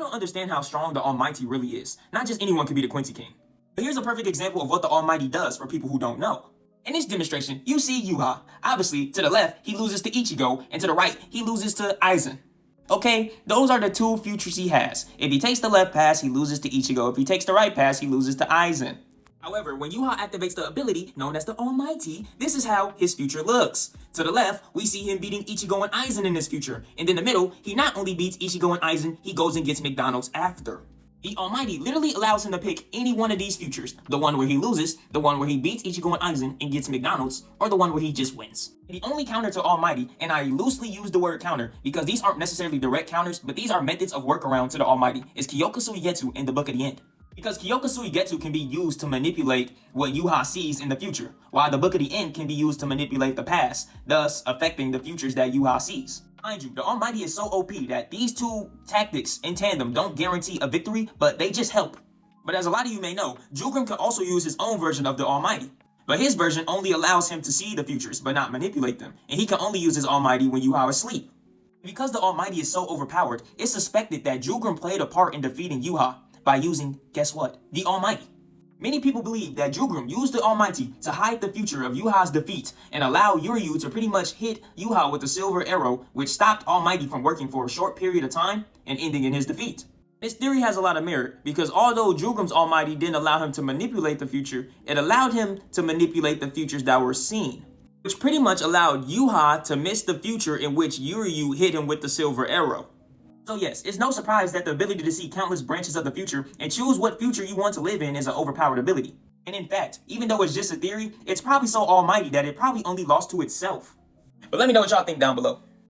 I don't understand how strong the Almighty really is. Not just anyone can be the Quincy King. But here's a perfect example of what the Almighty does for people who don't know. In this demonstration, you see Yuha. Obviously, to the left, he loses to Ichigo, and to the right, he loses to Aizen. Okay, those are the two futures he has. If he takes the left pass, he loses to Ichigo. If he takes the right pass, he loses to Aizen. However, when Yuha activates the ability known as the Almighty, this is how his future looks. To the left, we see him beating Ichigo and Aizen in his future. And in the middle, he not only beats Ichigo and Aizen, he goes and gets McDonald's after. The Almighty literally allows him to pick any one of these futures. The one where he loses, the one where he beats Ichigo and Aizen and gets McDonald's, or the one where he just wins. The only counter to Almighty, and I loosely use the word counter because these aren't necessarily direct counters, but these are methods of workaround to the Almighty, is Kyoka Suigetsu in the Book of the End. Because Kyoka Suigetsu can be used to manipulate what Yuha sees in the future, while the Book of the End can be used to manipulate the past, thus affecting the futures that Yuha sees. Mind you, the Almighty is so OP that these two tactics in tandem don't guarantee a victory, but they just help. But as a lot of you may know, Jugram can also use his own version of the Almighty. But his version only allows him to see the futures, but not manipulate them. And he can only use his Almighty when Yuha is asleep. Because the Almighty is so overpowered, it's suspected that Jugram played a part in defeating Yuha by using, guess what? The Almighty. Many people believe that Jugram used the Almighty to hide the future of Yuha's defeat and allow Yuryu to pretty much hit Yuha with the silver arrow, which stopped Almighty from working for a short period of time and ending in his defeat. This theory has a lot of merit because although Jugram's Almighty didn't allow him to manipulate the future, it allowed him to manipulate the futures that were seen, which pretty much allowed Yuha to miss the future in which Yuryu hit him with the silver arrow. So yes, it's no surprise that the ability to see countless branches of the future and choose what future you want to live in is an overpowered ability. And in fact, even though it's just a theory, it's probably so almighty that it probably only lost to itself. But let me know what y'all think down below.